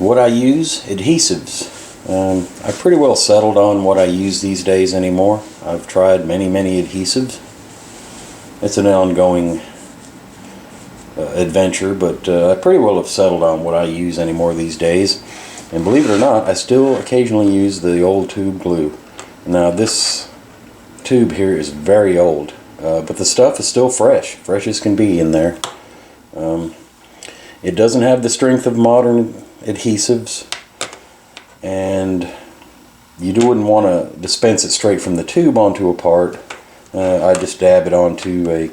What I use, adhesives. I pretty well settled on what I use these days anymore. I've tried many adhesives. It's an ongoing adventure, but I pretty well have settled on what I use anymore these days. And believe it or not, I still occasionally use the old tube glue. Now this tube here is very old, but the stuff is still fresh as can be in there. It doesn't have the strength of modern adhesives, and you wouldn't want to dispense it straight from the tube onto a part. I just dab it onto a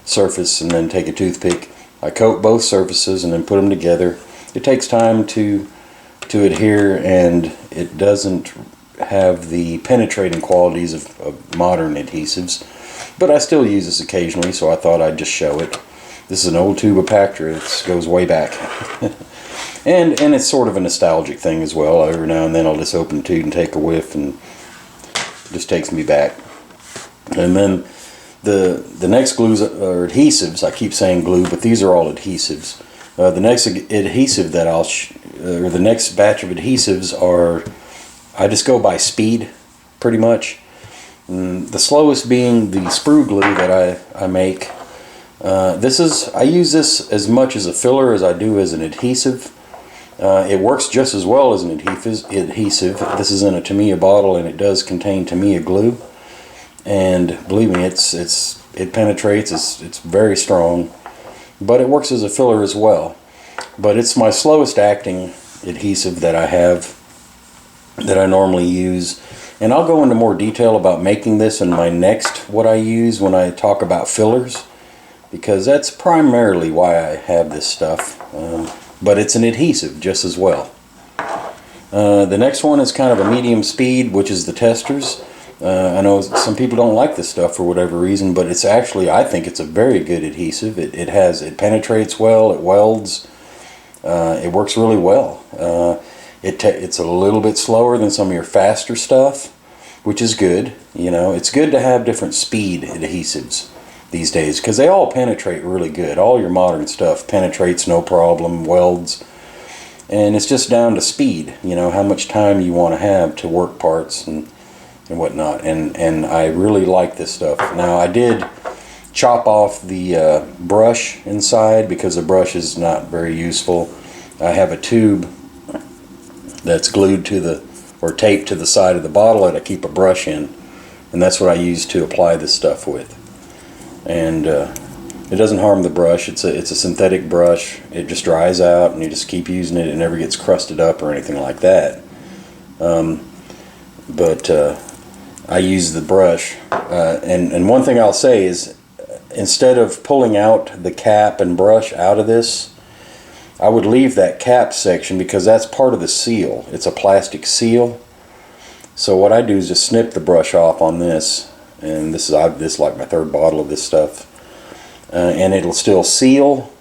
surface and then take a toothpick. I coat both surfaces and then put them together. It takes time to adhere, and it doesn't have the penetrating qualities of modern adhesives, but I still use this occasionally, so I thought I'd just show it. This is an old tube of Pactor. It goes way back. and it's sort of a nostalgic thing as well. Every now and then I'll just open the tube and take a whiff, and it just takes me back. And then the next glues are adhesives. I keep saying glue, but these are all adhesives. The next adhesive that or the next batch of adhesives are, I just go by speed, pretty much. The slowest being the sprue glue that I make. I use this as much as a filler as I do as an adhesive. It works just as well as an adhesive. This is in a Tamiya bottle, and it does contain Tamiya glue. And believe me, it penetrates. It's very strong, but it works as a filler as well. But it's my slowest acting adhesive that I have, that I normally use. And I'll go into more detail about making this in my next what I use when I talk about fillers, because that's primarily why I have this stuff. But it's an adhesive just as well. The next one is kind of a medium speed, which is the testers. I know some people don't like this stuff for whatever reason, but it's actually, I think it's a very good adhesive. It penetrates well, it welds, it works really well. It's a little bit slower than some of your faster stuff, which is good. You know, it's good to have different speed adhesives these days, because they all penetrate really good. All your modern stuff penetrates no problem, welds, and it's just down to speed, you know, how much time you want to have to work parts and whatnot. And I really like this stuff. Now, I did chop off the brush inside, because the brush is not very useful. I have a tube that's glued to or taped to the side of the bottle that I keep a brush in, and that's what I use to apply this stuff with. And it doesn't harm the brush. It's a synthetic brush. It just dries out, and you just keep using it. It never gets crusted up or anything like that. But I use the brush, and one thing I'll say is, instead of pulling out the cap and brush out of this, I would leave that cap section, because that's part of the seal. It's a plastic seal. So what I do is just snip the brush off on this, and this is like my third bottle of this stuff, and it'll still seal,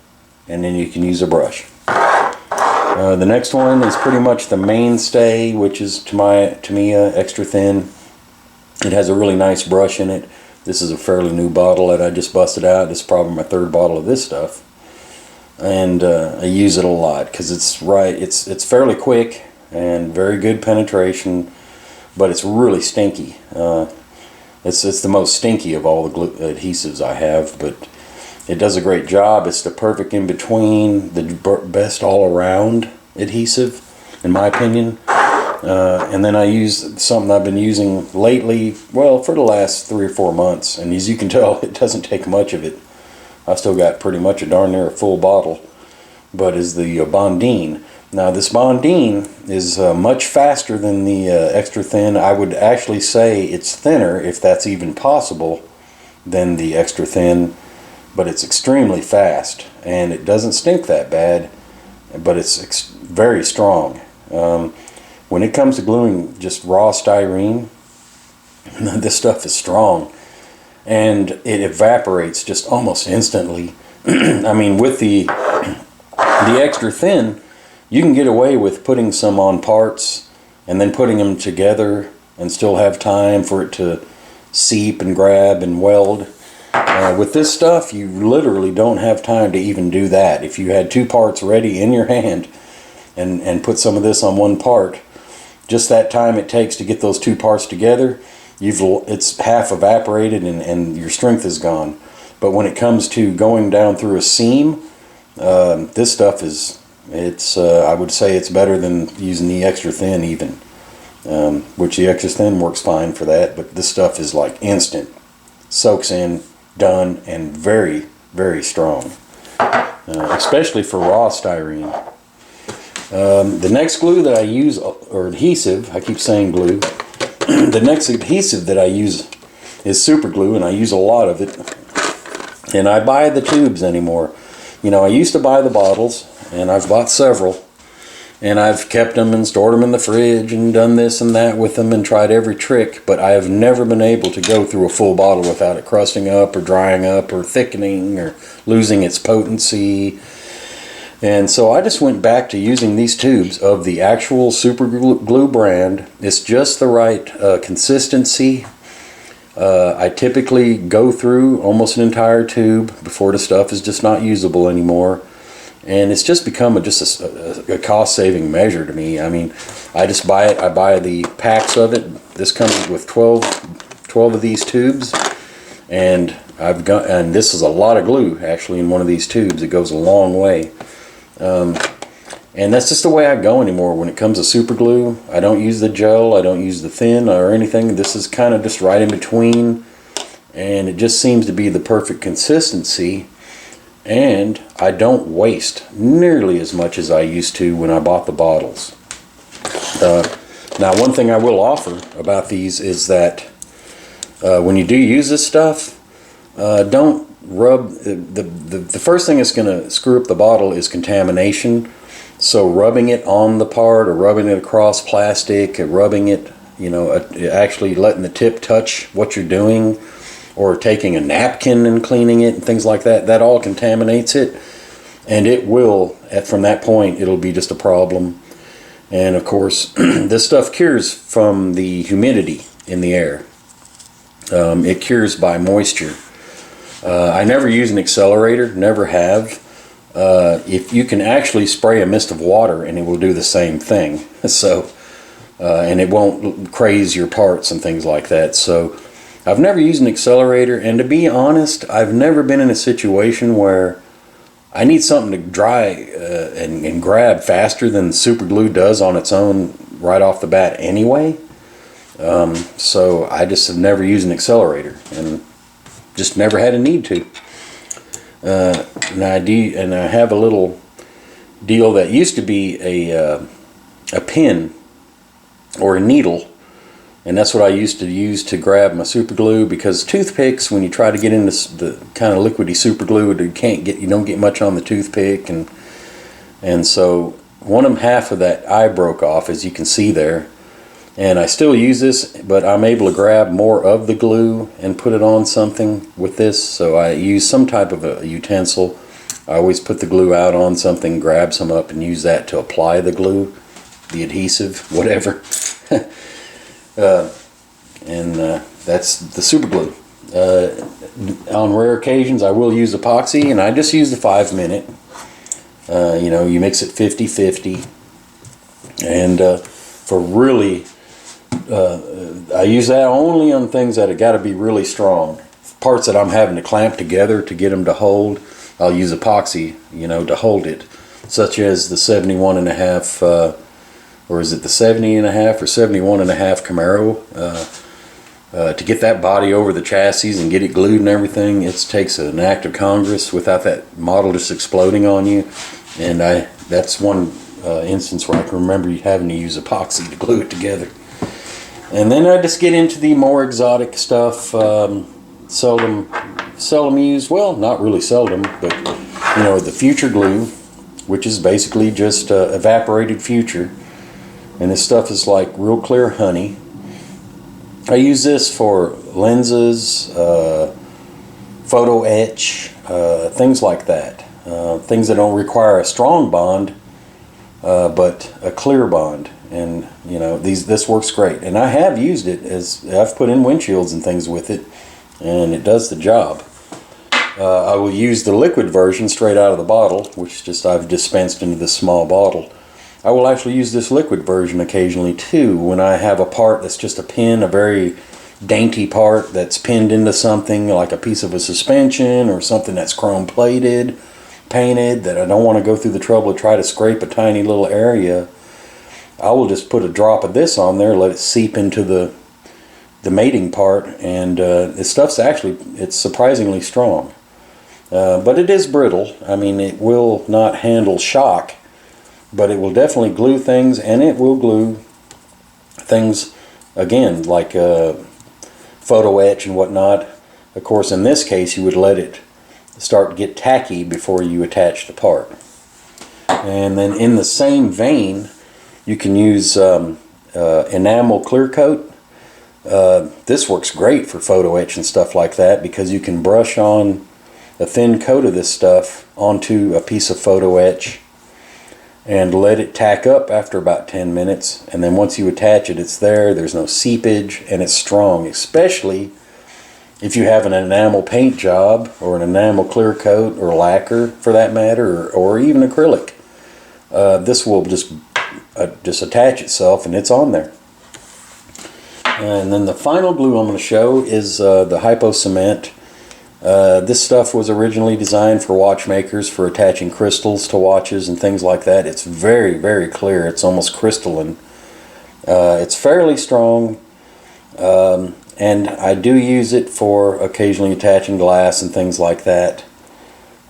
and then you can use a brush. The next one is pretty much the mainstay, which is Tamiya extra thin. It has a really nice brush in it. This is a fairly new bottle that I just busted out. This is probably my third bottle of this stuff, and I use it a lot because it's fairly quick and very good penetration, but it's really stinky. It's the most stinky of all the adhesives I have, but it does a great job. It's the perfect in between, the best all around adhesive, in my opinion. And then I use something I've been using lately, well, for the last 3 or 4 months, and as you can tell, it doesn't take much of it. I still got pretty much darn near a full bottle, but is the Bondine. Now this Bondine is much faster than the extra thin. I would actually say it's thinner, if that's even possible, than the extra thin, but it's extremely fast, and it doesn't stink that bad, but it's very strong. When it comes to gluing just raw styrene, this stuff is strong, and it evaporates just almost instantly. I mean, with the extra thin, you can get away with putting some on parts and then putting them together and still have time for it to seep and grab and weld. With this stuff, you literally don't have time to even do that. If you had 2 parts ready in your hand, and put some of this on one part, just that time it takes to get those two parts together, it's half evaporated and your strength is gone. But when it comes to going down through a seam, this stuff is, I would say it's better than using the extra thin even, which the extra thin works fine for that, but this stuff is like instant, soaks in, done, and very, very strong, especially for raw styrene. The next glue that I use, or adhesive, I keep saying glue, the next adhesive that I use is super glue, and I use a lot of it. And I buy the tubes anymore. You know, I used to buy the bottles, and I've bought several, and I've kept them and stored them in the fridge and done this and that with them and tried every trick, but I have never been able to go through a full bottle without it crusting up or drying up or thickening or losing its potency. And so I just went back to using these tubes of the actual super glue brand. It's just the right consistency. I typically go through almost an entire tube before the stuff is just not usable anymore, and it's just become a cost-saving measure to me. I mean, I just buy it. I buy the packs of it. This comes with 12 of these tubes, and and this is a lot of glue actually in one of these tubes. It goes a long way. And that's just the way I go anymore. When it comes to super glue, I don't use the gel, I don't use the thin or anything. This is kind of just right in between, and it just seems to be the perfect consistency, and I don't waste nearly as much as I used to when I bought the bottles. Now, one thing I will offer about these is that when you do use this stuff, don't rub, the first thing that's going to screw up the bottle is contamination. So rubbing it on the part or rubbing it across plastic, rubbing it, you know, actually letting the tip touch what you're doing, or taking a napkin and cleaning it and things like that, that all contaminates it, and it will, from that point, it'll be just a problem. And of course, this stuff cures from the humidity in the air. It cures by moisture. I never use an accelerator, never have. If you can actually spray a mist of water and it will do the same thing. So, and it won't craze your parts and things like that. So I've never used an accelerator, and to be honest, I've never been in a situation where I need something to dry and grab faster than super glue does on its own right off the bat anyway. So I just have never used an accelerator and just never had a need to. And I have a little deal that used to be a pin or a needle, and that's what I used to use to grab my super glue, because toothpicks, when you try to get into the kind of liquidy super glue, you don't get much on the toothpick, and so half of that eye broke off, as you can see there. And I still use this, but I'm able to grab more of the glue and put it on something with this. So I use some type of a utensil. I always put the glue out on something, grab some up, and use that to apply the glue, the adhesive, whatever. That's the super glue. On rare occasions, I will use epoxy, and I just use the 5-minute. You know, you mix it 50-50. And for really... I use that only on things that have got to be really strong. Parts that I'm having to clamp together to get them to hold, I'll use epoxy, you know, to hold it. Such as the 71.5, or is it the 70.5 or 71.5 Camaro. To get that body over the chassis and get it glued and everything, it takes an act of Congress without that model just exploding on you. And that's one instance where I can remember having to use epoxy to glue it together. And then I just get into the more exotic stuff, seldom used, well, not really seldom, but, you know, the future glue, which is basically just evaporated future. And this stuff is like real clear honey. I use this for lenses, photo etch, things like that. Things that don't require a strong bond, but a clear bond. And you know, this works great, and I have used it as I've put in windshields and things with it, and it does the job. I will use the liquid version straight out of the bottle, which just I've dispensed into this small bottle, I will actually use this liquid version occasionally too, when I have a part that's just a pin, a very dainty part that's pinned into something like a piece of a suspension or something that's chrome plated, painted, that I don't want to go through the trouble to try to scrape a tiny little area. I will just put a drop of this on there, let it seep into the mating part, and this stuff's actually, it's surprisingly strong. But it is brittle. I mean, it will not handle shock, but it will definitely glue things, and it will glue things, again, like photo etch and whatnot. Of course, in this case, you would let it start to get tacky before you attach the part. And then in the same vein, you can use enamel clear coat. This works great for photo etch and stuff like that, because you can brush on a thin coat of this stuff onto a piece of photo etch and let it tack up after about 10 minutes, and then once you attach it, it's there, there's no seepage, and it's strong, especially if you have an enamel paint job or an enamel clear coat or lacquer for that matter, or even acrylic. This will just attach itself and it's on there. And then the final glue I'm going to show is the hypo cement. This stuff was originally designed for watchmakers for attaching crystals to watches and things like that. It's very, very clear. It's almost crystalline. It's fairly strong, and I do use it for occasionally attaching glass and things like that.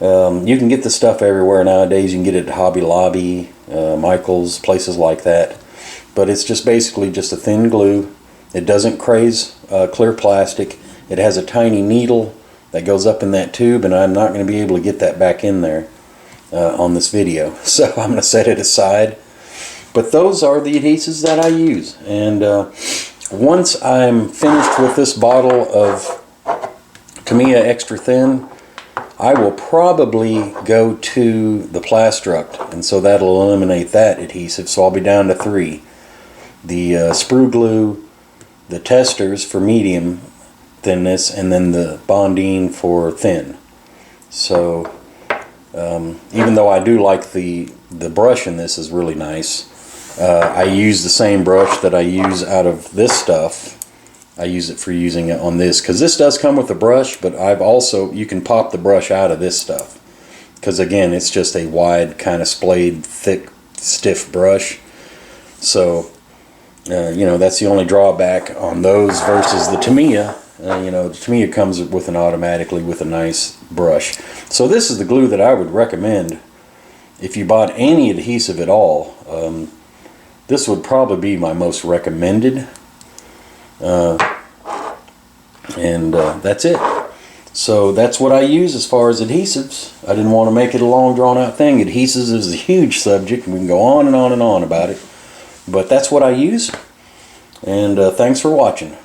You can get this stuff everywhere nowadays. You can get it at Hobby Lobby, Michael's, places like that. But it's just basically just a thin glue. It doesn't craze clear plastic. It has a tiny needle that goes up in that tube, and I'm not going to be able to get that back in there on this video, so I'm going to set it aside. But those are the adhesives that I use, and once I'm finished with this bottle of Tamiya Extra Thin, I will probably go to the Plastruct, and so that'll eliminate that adhesive, so I'll be down to 3. The sprue glue, the testers for medium thinness, and then the Bonding for thin. So even though I do like the brush in this is really nice, I use the same brush that I use out of this stuff. I use it for using it on this, because this does come with a brush, but I've also, you can pop the brush out of this stuff, because again, it's just a wide kind of splayed, thick, stiff brush. So you know, that's the only drawback on those versus the Tamiya. You know, the Tamiya comes with automatically with a nice brush. So this is the glue that I would recommend if you bought any adhesive at all. This would probably be my most recommended. That's it. So that's what I use as far as adhesives. I didn't want to make it a long drawn out thing. Adhesives is a huge subject, and we can go on and on and on about it. But that's what I use. And thanks for watching.